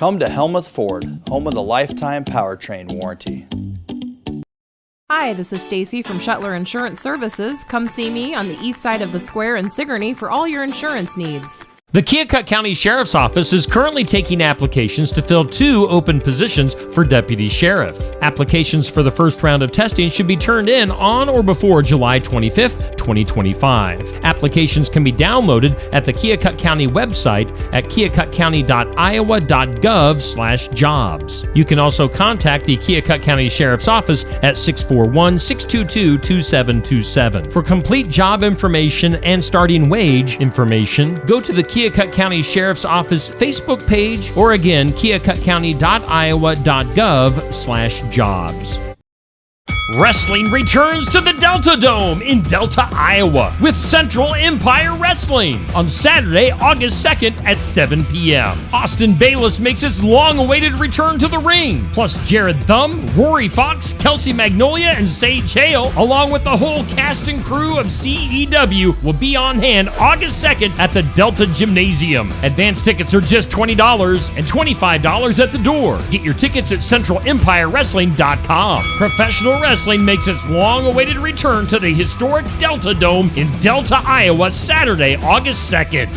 Come to Helmuth Ford, home of the lifetime powertrain warranty. Hi, this is Stacy from Shetler Insurance Services. Come see me on the east side of the square in Sigourney for all your insurance needs. The Keokuk County Sheriff's Office is currently taking applications to fill 2 open positions for Deputy Sheriff. Applications for the first round of testing should be turned in on or before July 25th, 2025. Applications can be downloaded at the Keokuk County website at keokukcounty.iowa.gov/jobs. You can also contact the Keokuk County Sheriff's Office at 641-622-2727. For complete job information and starting wage information, go to the Keokuk County Sheriff's Office Facebook page or again, keokukcounty.iowa.gov/jobs. Wrestling returns to the Delta Dome in Delta, Iowa with Central Empire Wrestling on Saturday, August 2nd at 7 p.m. Austin Bayless makes his long-awaited return to the ring. Plus Jared Thumb, Rory Fox, Kelsey Magnolia, and Sage Hale, along with the whole cast and crew of CEW, will be on hand August 2nd at the Delta Gymnasium. Advance tickets are just $20 and $25 at the door. Get your tickets at CentralEmpireWrestling.com. Professional wrestling makes its long-awaited return to the historic Delta Dome in Delta, Iowa, Saturday, August 2nd.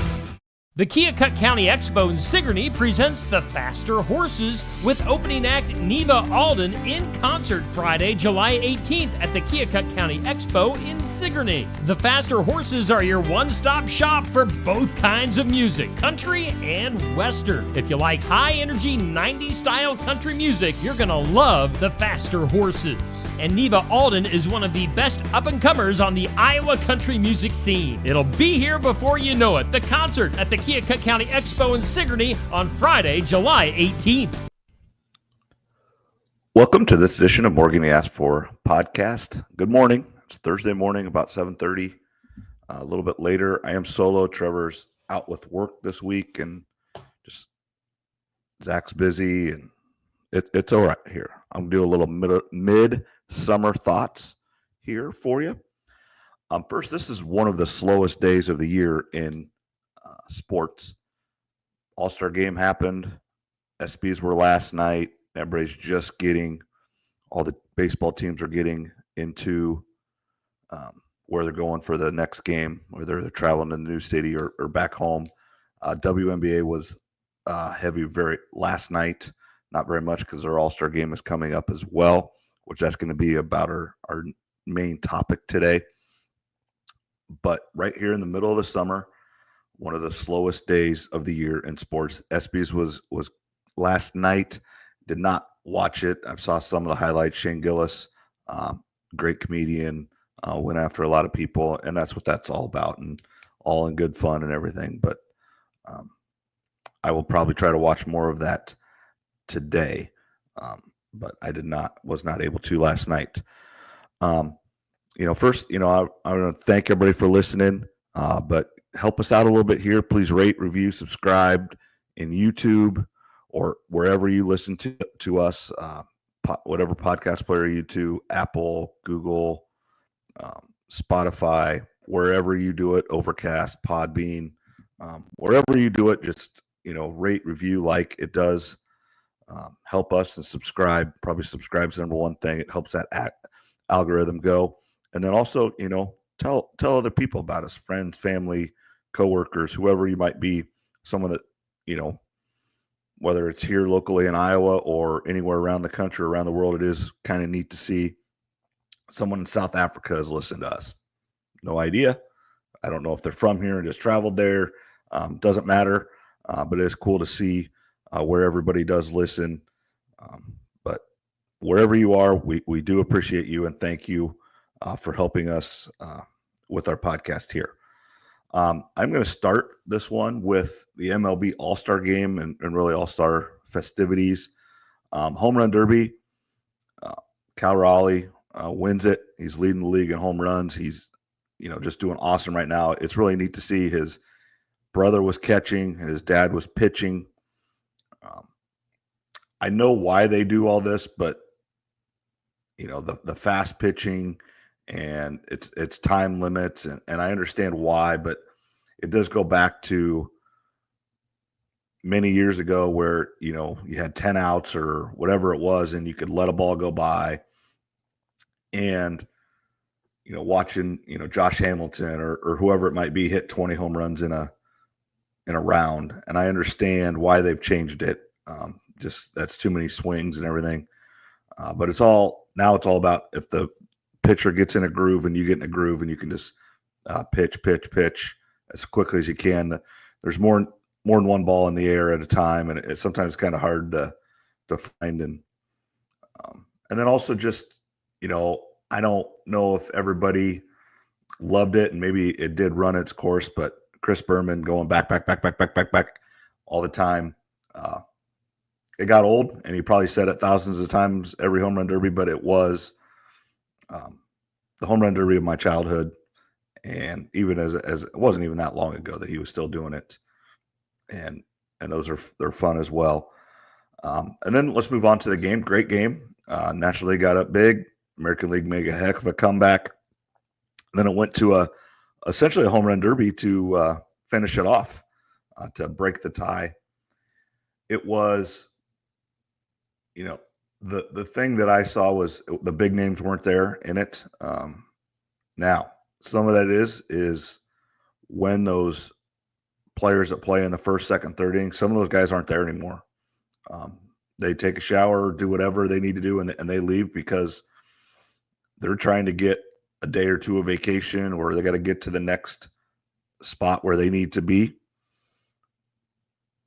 The Keokuk County Expo in Sigourney presents the Faster Horses with opening act Neva Alden in concert Friday, July 18th at the Keokuk County Expo in Sigourney. The Faster Horses are your one-stop shop for both kinds of music, country and western. If you like high-energy 90s style country music, you're gonna love the Faster Horses. And Neva Alden is one of the best up-and-comers on the Iowa country music scene. It'll be here before you know it. The concert at the Keokuk County Expo in Sigourney on Friday, July 18th. Welcome to this edition of Morgan Asked For podcast. Good morning. It's Thursday morning, about 7:30. A little bit later. I am solo. Trevor's out with work this week, and just Zach's busy, and it's all right here. I'm gonna do a little mid-summer thoughts here for you. First, this is one of the slowest days of the year in sports. All-Star game happened. SBs were last night. Everybody's just all the baseball teams are getting into where they're going for the next game, whether they're traveling to the new city or back home. WNBA was heavy last night. Not very much because our All-Star game is coming up as well, which that's going to be about our main topic today. But right here in the middle of the summer, one of the slowest days of the year in sports. ESPYs was last night. Did not watch it. I saw some of the highlights. Shane Gillis, great comedian, went after a lot of people, and that's what that's all about, and all in good fun and everything. But I will probably try to watch more of that today, but I was not able to last night. First, I want to thank everybody for listening, but help us out a little bit here. Please rate, review, subscribe in YouTube or wherever you listen to us, whatever podcast player you do, Apple, Google, Spotify, wherever you do it, Overcast, Podbean, wherever you do it, just, rate, review, like. It does help us, and subscribe. Probably subscribe's the number one thing. It helps that algorithm go. And then also, tell other people about us, friends, family, coworkers, whoever you might be, someone that, whether it's here locally in Iowa or anywhere around the country, around the world. It is kind of neat to see someone in South Africa has listened to us. No idea. I don't know if they're from here and just traveled there. Doesn't matter. But it is cool to see where everybody does listen. But wherever you are, we do appreciate you and thank you for helping us with our podcast here. I'm going to start this one with the MLB All-Star game and really All-Star festivities. Home Run Derby, Cal Raleigh wins it. He's leading the league in home runs. He's, just doing awesome right now. It's really neat to see. His brother was catching, his dad was pitching. I know why they do all this, but, the fast pitching – and it's time limits, and I understand why, but it does go back to many years ago where, you had 10 outs or whatever it was, and you could let a ball go by. And, watching, Josh Hamilton or whoever it might be hit 20 home runs in a round. And I understand why they've changed it. Just that's too many swings and everything. But it's all about if the pitcher gets in a groove and you get in a groove and you can just pitch as quickly as you can. There's more than one ball in the air at a time, and it's sometimes kind of hard to find. And then also just, I don't know if everybody loved it, and maybe it did run its course, but Chris Berman going back all the time. It got old, and he probably said it thousands of times every home run derby, but it was the home run derby of my childhood. And even as it wasn't even that long ago that he was still doing it. And they're fun as well. And then let's move on to the game. Great game. National League got up big. American League made a heck of a comeback. And then it went to essentially a home run derby to finish it off, to break the tie. It was, the thing that I saw was the big names weren't there in it. Now, some of that is when those players that play in the first, second, third inning, some of those guys aren't there anymore. They take a shower, do whatever they need to do, and they leave because they're trying to get a day or two of vacation, or they got to get to the next spot where they need to be.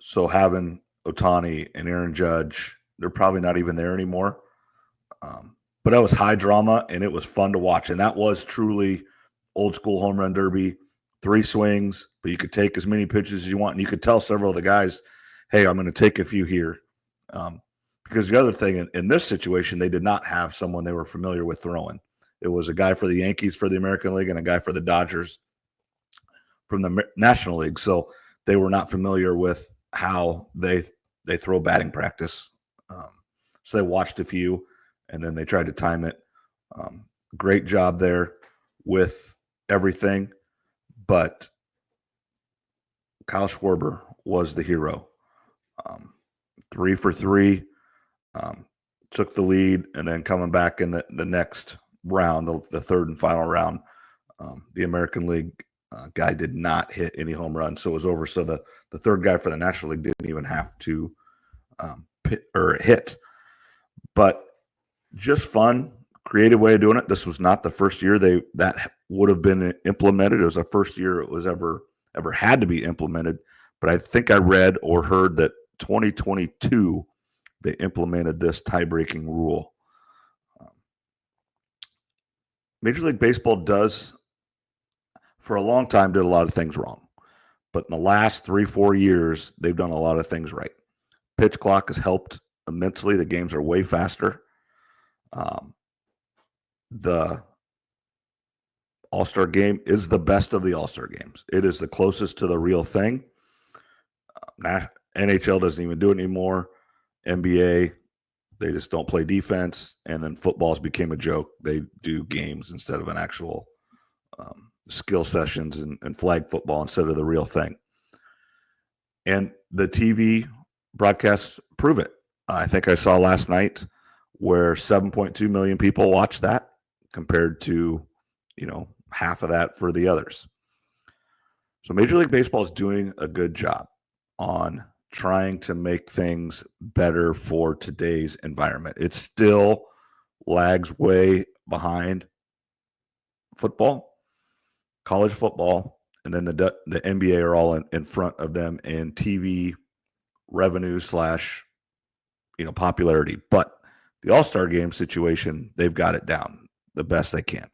So having Ohtani and Aaron Judge, they're probably not even there anymore. But that was high drama, and it was fun to watch. And that was truly old school home run derby, 3 swings, but you could take as many pitches as you want. And you could tell several of the guys, hey, I'm going to take a few here. Because the other thing in this situation, they did not have someone they were familiar with throwing. It was a guy for the Yankees for the American League and a guy for the Dodgers from the National League. So they were not familiar with how they throw batting practice. So they watched a few, and then they tried to time it. Great job there with everything, but Kyle Schwarber was the hero. 3 for 3, took the lead, and then coming back in the next round, the third and final round, the American League guy did not hit any home runs, so it was over. So the third guy for the National League didn't even have to hit. But just fun, creative way of doing it. This was not the first year that would have been implemented. It was the first year it was ever had to be implemented. But I think I read or heard that 2022 they implemented this tie-breaking rule. Major League Baseball does, for a long time, did a lot of things wrong. But in the last 3-4 years, they've done a lot of things right. Pitch clock has helped immensely. The games are way faster. The All-Star game is the best of the All-Star games. It is the closest to the real thing. NHL doesn't even do it anymore. NBA, they just don't play defense. And then football's became a joke. They do games instead of an actual skill sessions and flag football instead of the real thing. And the TV broadcasts prove it. I think I saw last night where 7.2 million people watched that compared to, half of that for the others. So Major League Baseball is doing a good job on trying to make things better for today's environment. It still lags way behind football, college football, and then the NBA are all in front of them in TV revenue / popularity. But the All-Star game situation, they've got it down the best they can.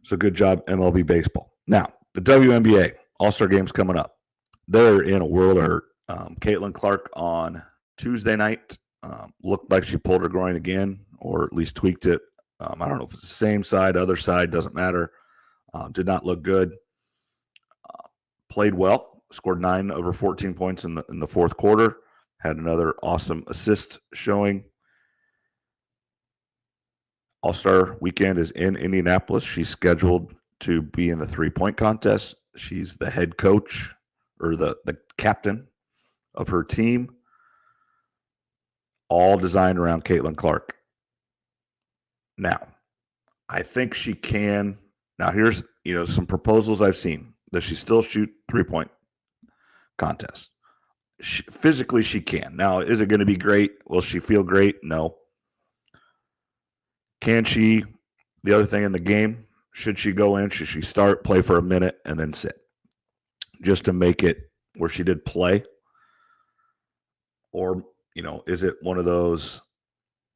So good job, MLB baseball. Now, the WNBA All-Star game's coming up. They're in a world of hurt. Caitlin Clark on Tuesday night looked like she pulled her groin again, or at least tweaked it. I don't know if it's the same side, other side, doesn't matter. Did not look good. Played well, scored 9 over 14 points in the fourth quarter. Had another awesome assist showing. All-Star weekend is in Indianapolis. She's scheduled to be in the 3-point contest. She's the head coach, or the captain of her team, all designed around Caitlin Clark. Now, I think she can. Now, here's, some proposals I've seen. Does she still shoot 3-point contests? Physically, she can. Now, is it going to be great? Will she feel great? No. Can she? The other thing in the game, should she go in? Should she start, play for a minute, and then sit? Just to make it where she did play? Or, is it one of those,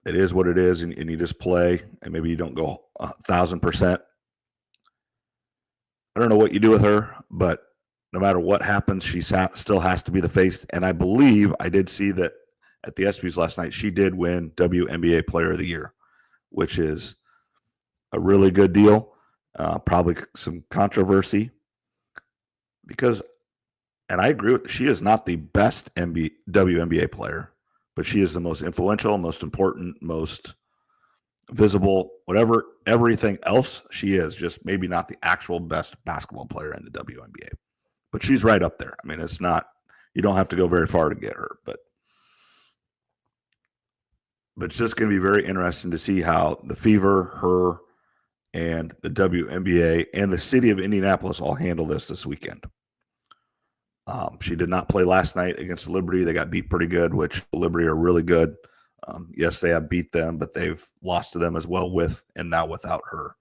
it is what it is, and you just play, and maybe you don't go 1,000%? I don't know what you do with her, but no matter what happens, she still has to be the face. And I believe I did see that at the ESPYs last night, she did win WNBA Player of the Year, which is a really good deal. Probably some controversy because, and I agree with, she is not the best WNBA player, but she is the most influential, most important, most visible, whatever, everything else she is, just maybe not the actual best basketball player in the WNBA. But she's right up there. I mean, it's not, you don't have to go very far to get her, but it's just going to be very interesting to see how the Fever, her, and the WNBA and the city of Indianapolis all handle this weekend. She did not play last night against Liberty. They got beat pretty good, which Liberty are really good. Yes, they have beat them, but they've lost to them as well with and now without her.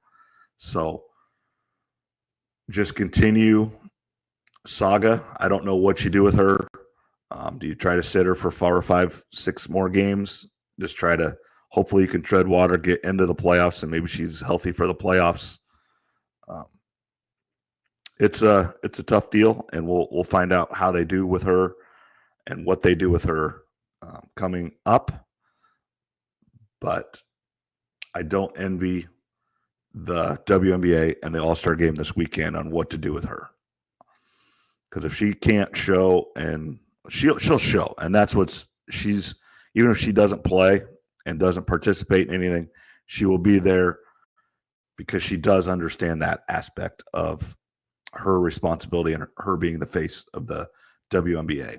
So just continue saga. I don't know what you do with her. Do you try to sit her for 4 or 5, 6 more games? Just try to, hopefully you can tread water, get into the playoffs, and maybe she's healthy for the playoffs. It's a tough deal, and we'll find out how they do with her and what they do with her coming up. But I don't envy the WNBA and the All-Star game this weekend on what to do with her. Because if she can't show, and she'll show, and that's she's, even if she doesn't play and doesn't participate in anything, she will be there because she does understand that aspect of her responsibility and her being the face of the WNBA.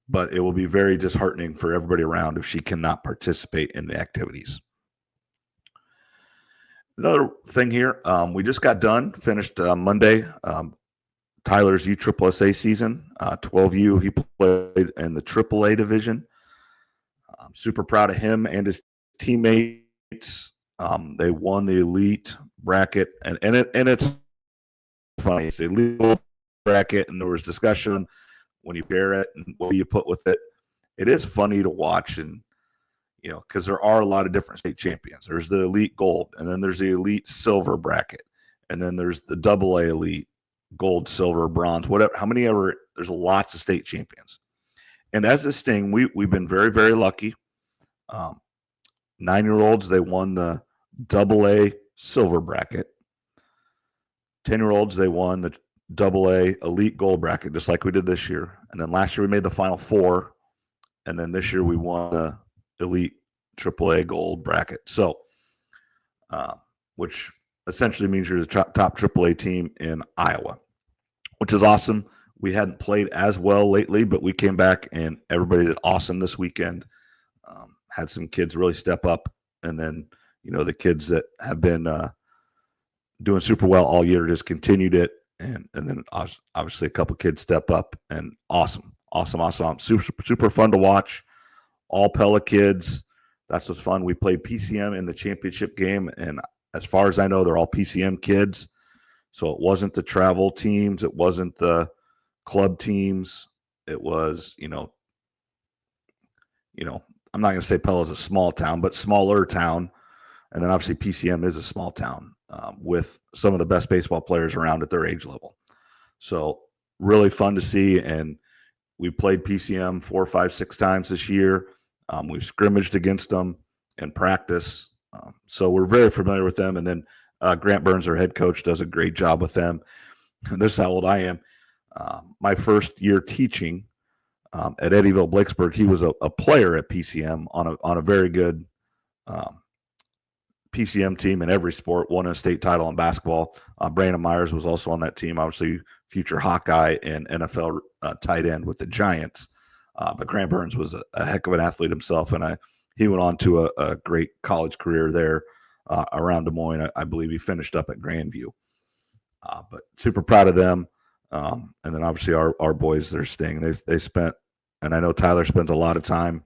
But it will be very disheartening for everybody around if she cannot participate in the activities. Another thing here, we just got finished Monday, Tyler's USSSA season, 12U. He played in the AAA division. I'm super proud of him and his teammates. They won the elite bracket, and it's funny. It's the elite bracket, and there was discussion when you pair it and what do you put with it. It is funny to watch, and because there are a lot of different state champions. There's the elite gold, and then there's the elite silver bracket, and then there's the AA elite gold, silver, bronze, whatever. How many ever? There's lots of state champions. And as a Sting, we've been very, very lucky. 9-year-olds, they won the AA silver bracket. 10-year-olds, they won the AA elite gold bracket, just like we did this year. And then last year we made the Final Four. And then this year we won the elite AAA gold bracket. So, which essentially means you're the top AAA team in Iowa, which is awesome. We hadn't played as well lately, but we came back and everybody did awesome this weekend. Had some kids really step up. And then, the kids that have been doing super well all year just continued it. And then obviously a couple kids step up, and awesome. Super fun to watch. All Pella kids. That's what's fun. We played PCM in the championship game, and as far as I know, they're all PCM kids. So it wasn't the travel teams. It wasn't the club teams. It was, I'm not going to say Pella's a small town, but smaller town. And then obviously PCM is a small town with some of the best baseball players around at their age level. So really fun to see. And we played PCM 4, 5, 6 times this year. We've scrimmaged against them in practice. So we're very familiar with them. And then Grant Burns, our head coach, does a great job with them. And this is how old I am. My first year teaching at Eddyville Blakesburg, he was a player at PCM on a very good PCM team in every sport, won a state title in basketball. Brandon Myers was also on that team, obviously future Hawkeye and NFL tight end with the Giants. But Grant Burns was a heck of an athlete himself, and he went on to a great college career there around Des Moines. I believe he finished up at Grandview. But super proud of them. And then obviously our boys, they're staying. They spent, and I know Tyler spends a lot of time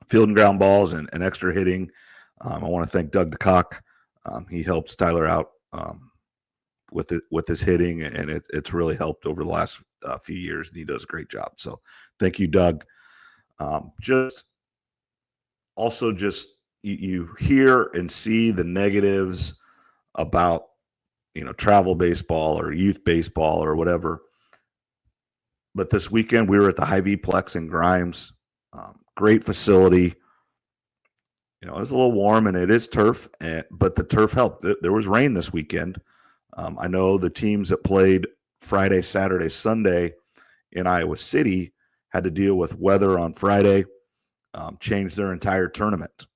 fielding ground balls and extra hitting. I want to thank Doug DeCock. He helps Tyler out with his hitting, and it's really helped over the last few years, and he does a great job. So thank you, Doug. You hear and see the negatives about travel baseball or youth baseball or whatever. But this weekend we were at the Hy-Vee Plex in Grimes. Great facility. It was a little warm, and it is turf, but the turf helped. There was rain this weekend. I know the teams that played Friday, Saturday, Sunday in Iowa City had to deal with weather on Friday, changed their entire tournament.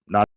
Not